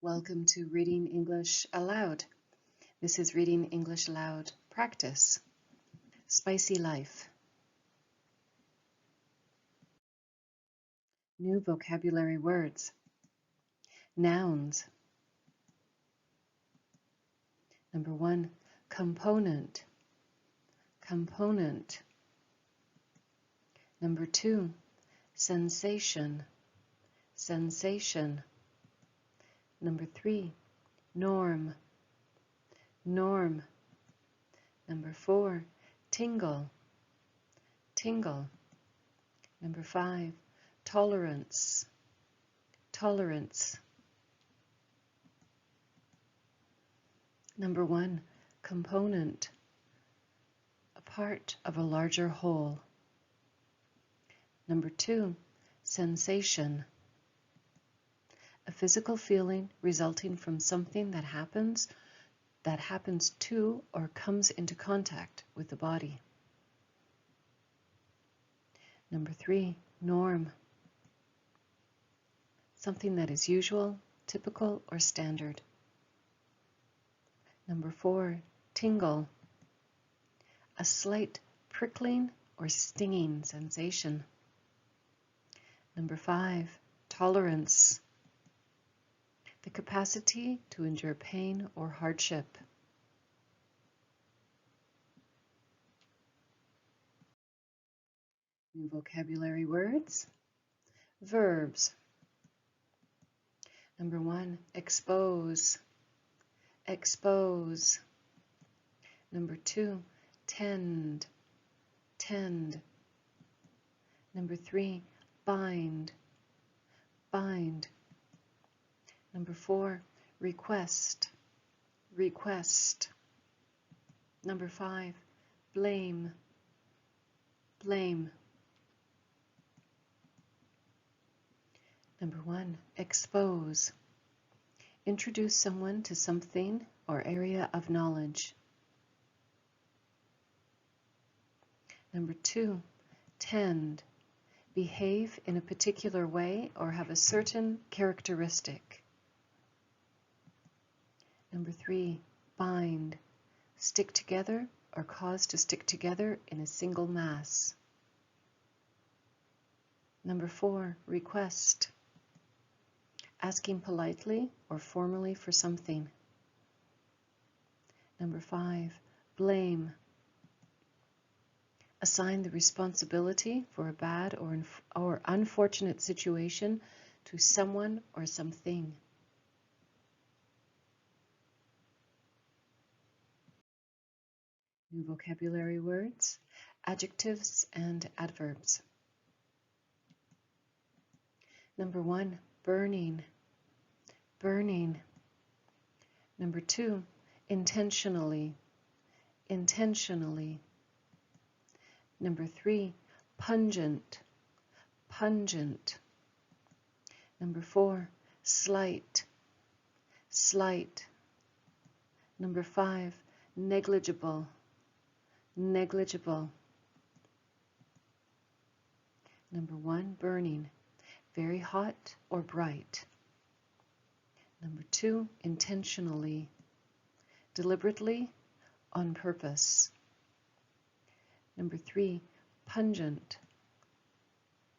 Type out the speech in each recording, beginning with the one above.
Welcome to Reading English Aloud. This is Reading English Aloud Practice. Spicy Life. New vocabulary words. Nouns. Number 1, component. Component. Number 2, sensation. Sensation. Number 3, norm. Norm. Number 4, tingle. Tingle. Number 5, tolerance. Tolerance. Number 1, component. A part of a larger whole. Number 2, sensation. A physical feeling resulting from something that happens to or comes into contact with the body. Number 3, norm. Something that is usual, typical, or standard. Number 4, tingle. A slight prickling or stinging sensation. Number 5, tolerance. The capacity to endure pain or hardship. New vocabulary words. Verbs. Number 1, expose. Expose. Number 2, tend. Tend. Number 3, bind. Bind. Number 4, request. Request. Number 5, blame. Blame. Number 1, expose. Introduce someone to something or area of knowledge. Number 2, tend. Behave in a particular way or have a certain characteristic. Number 3, bind. Stick together or cause to stick together in a single mass. Number 4, request. Asking politely or formally for something. Number 5, blame. Assign the responsibility for a bad or unfortunate situation to someone or something. New vocabulary words, adjectives and adverbs. Number 1, burning. Burning. Number 2, intentionally. Intentionally. Number 3, pungent. Pungent. Number 4, slight. Slight. Number 5, negligible. Negligible. Number 1, burning. Very hot or bright. Number 2, intentionally. Deliberately, on purpose. Number 3, pungent.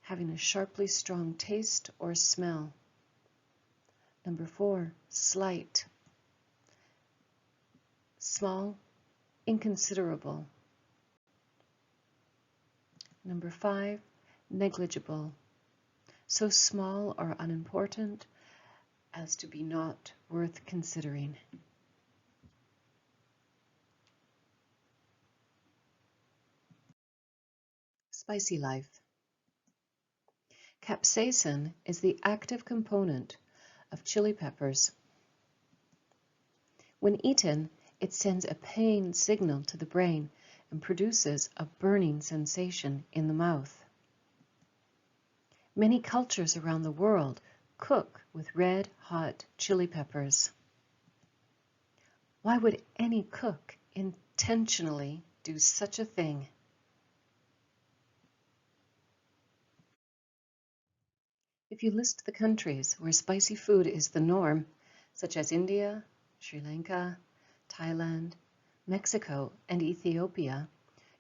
Having a sharply strong taste or smell. Number 4, slight. Small, inconsiderable. Number 5, negligible. So small or unimportant as to be not worth considering. Spicy life. Capsaicin is the active component of chili peppers. When eaten, it sends a pain signal to the brain and produces a burning sensation in the mouth. Many cultures around the world cook with red, hot chili peppers. Why would any cook intentionally do such a thing? If you list the countries where spicy food is the norm, such as India, Sri Lanka, Thailand, Mexico, and Ethiopia,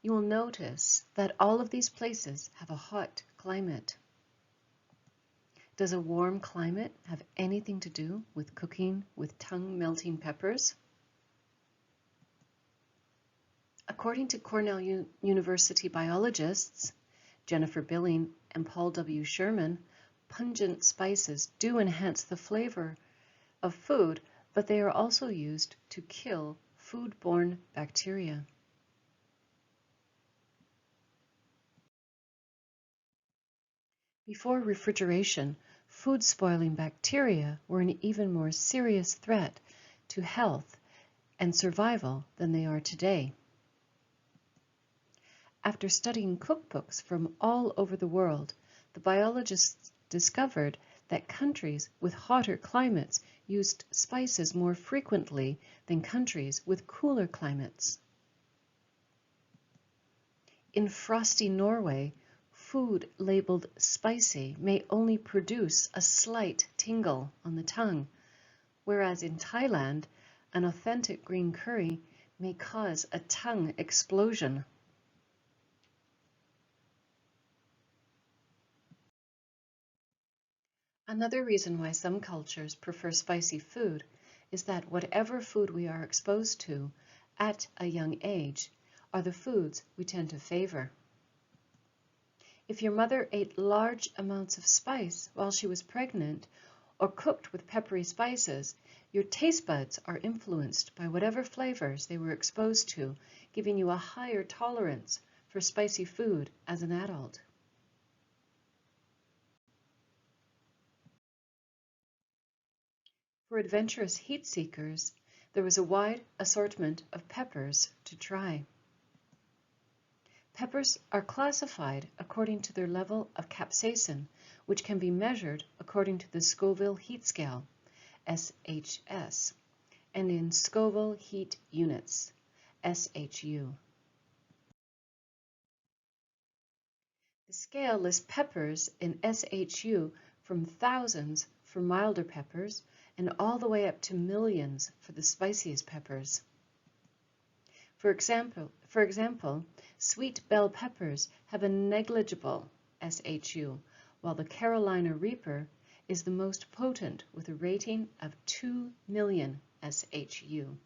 you will notice that all of these places have a hot climate. Does a warm climate have anything to do with cooking with tongue-melting peppers? According to Cornell University biologists, Jennifer Billing and Paul W. Sherman, pungent spices do enhance the flavor of food, but they are also used to kill foodborne bacteria. Before refrigeration, food-spoiling bacteria were an even more serious threat to health and survival than they are today. After studying cookbooks from all over the world, the biologists discovered that countries with hotter climates used spices more frequently than countries with cooler climates. In frosty Norway, food labeled spicy may only produce a slight tingle on the tongue, whereas in Thailand, an authentic green curry may cause a tongue explosion. Another reason why some cultures prefer spicy food is that whatever food we are exposed to at a young age are the foods we tend to favor. If your mother ate large amounts of spice while she was pregnant or cooked with peppery spices, your taste buds are influenced by whatever flavors they were exposed to, giving you a higher tolerance for spicy food as an adult. For adventurous heat seekers, there was a wide assortment of peppers to try. Peppers are classified according to their level of capsaicin, which can be measured according to the Scoville Heat Scale, SHS, and in Scoville Heat Units, SHU. The scale lists peppers in SHU from thousands for milder peppers and all the way up to millions for the spiciest peppers. For example, sweet bell peppers have a negligible SHU, while the Carolina Reaper is the most potent with a rating of 2 million SHU.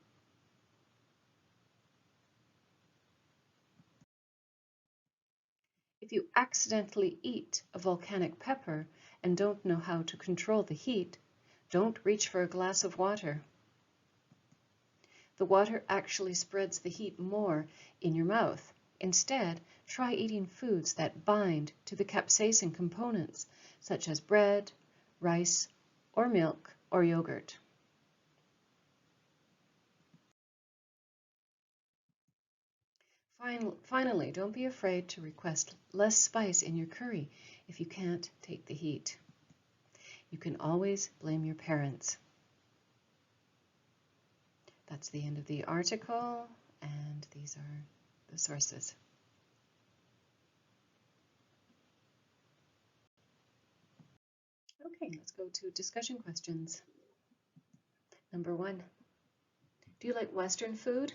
If you accidentally eat a volcanic pepper and don't know how to control the heat, don't reach for a glass of water. The water actually spreads the heat more in your mouth. Instead, try eating foods that bind to the capsaicin components, such as bread, rice, or milk, or yogurt. Finally, don't be afraid to request less spice in your curry if you can't take the heat. You can always blame your parents. That's the end of the article, and these are the sources. Okay, let's go to discussion questions. Number 1, do you like Western food?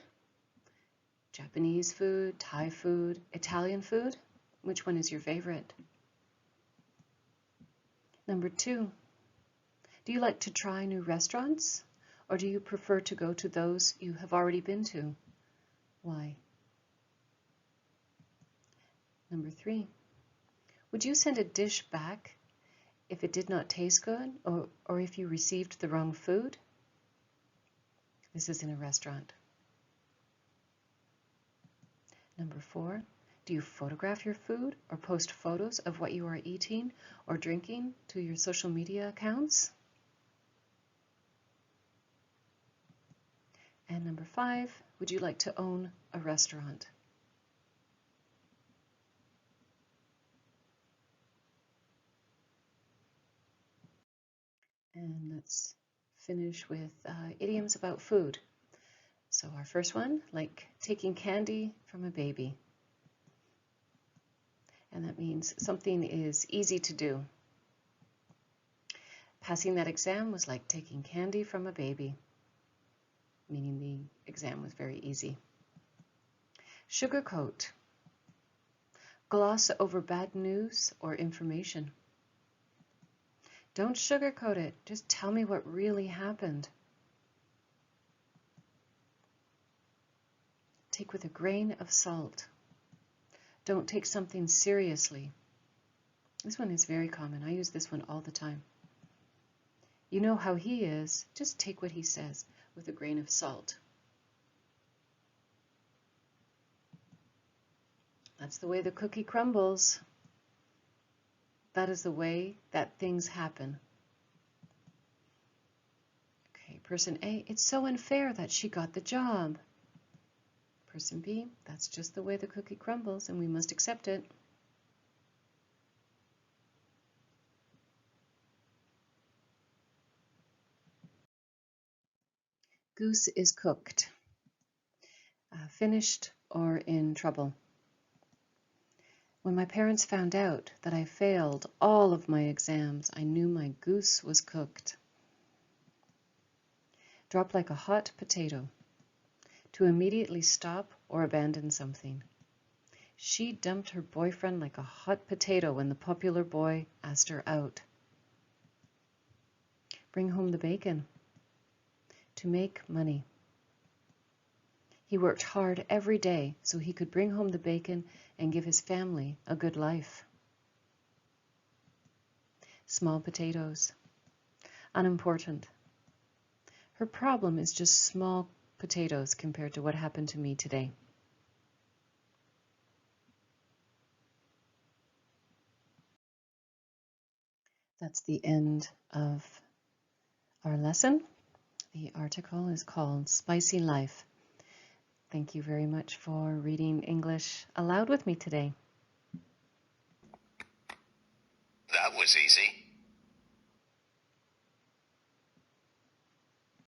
Japanese food, Thai food, Italian food? Which one is your favorite? Number 2, do you like to try new restaurants? Or do you prefer to go to those you have already been to? Why? Number 3, would you send a dish back if it did not taste good or if you received the wrong food? This is in a restaurant. Number 4, do you photograph your food or post photos of what you are eating or drinking to your social media accounts? And number 5, would you like to own a restaurant? And let's finish with idioms about food. So our first one, like taking candy from a baby. And that means something is easy to do. Passing that exam was like taking candy from a baby, meaning the exam was very easy. Sugarcoat. Gloss over bad news or information. Don't sugarcoat it. Just tell me what really happened. Take with a grain of salt. Don't take something seriously. This one is very common. I use this one all the time. You know how he is. Just take what he says with a grain of salt. That's the way the cookie crumbles. That is the way that things happen. Okay, person A, it's so unfair that she got the job. Person B, that's just the way the cookie crumbles and we must accept it. Goose is cooked. Finished or in trouble. When my parents found out that I failed all of my exams, I knew my goose was cooked. Drop like a hot potato. To immediately stop or abandon something. She dumped her boyfriend like a hot potato when the popular boy asked her out. Bring home the bacon. To make money. He worked hard every day so he could bring home the bacon and give his family a good life. Small potatoes. Unimportant. Her problem is just small potatoes compared to what happened to me today. That's the end of our lesson. The article is called Spicy Life. Thank you very much for reading English aloud with me today. That was easy.